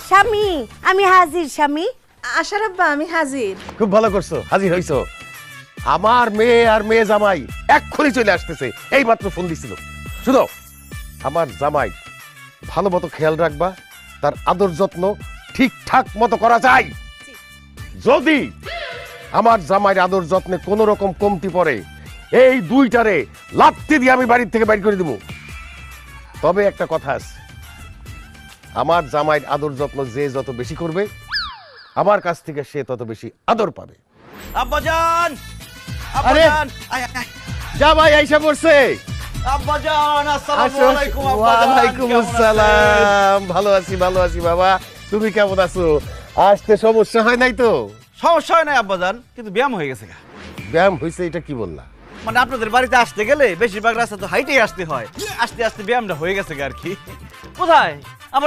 স্বামী আমি হাজির স্বামী। আশার আব্বা আমি হাজির। খুব ভালো করছো, হাজির হইছো। আমার মেয়ে আর মেয়ে জামাই এক্ষুনি চলে আসতেছে, এই মাত্র ফোন দিছিল। শুনো, আমার জামাই ভালো মতো খেয়াল রাখবা, তার আদর যত্ন ঠিকঠাক মতো করা যায়। যদি আমার জামাইয়ের আদর যত্নে কোনো রকম কমতি পড়ে, এই দুইটারে লাত্তি দিয়ে আমি বাড়ির থেকে বাইর করে দিব। তবে একটা কথা আছে, আমার জামাইয়ের আদর যত্ন যে যত বেশি করবে, আমার কাছ থেকে সে তত বেশি আদর পাবে। আব্বাজান, আরে! আব্বাজান, আয় আয় আয়। জামাই আইসা পড়ছে। আব্বাজান, আসসালামু আসো। আলাইকুম আব্বাজান। ওয়ালাইকুম কেমন আছেন? আসসালাম। ভালো আছি বাবা, তুমি কেমন আছো? আসতে সমস্যা হয় নাই তো? সমস্যা হয় নাই আব্বাজান, কিন্তু ব্যায়াম হয়ে গেছে গা। ব্যায়াম হয়েছে, এটা কি বললা? মানে আপনাদের বাড়িতে আসতে গেলে বেশিরভাগ রাস্তা তো হাইটেই আসতে হয়, আস্তে আস্তে ব্যায়ামটা হয়ে গেছে গা আর কি। কোথায়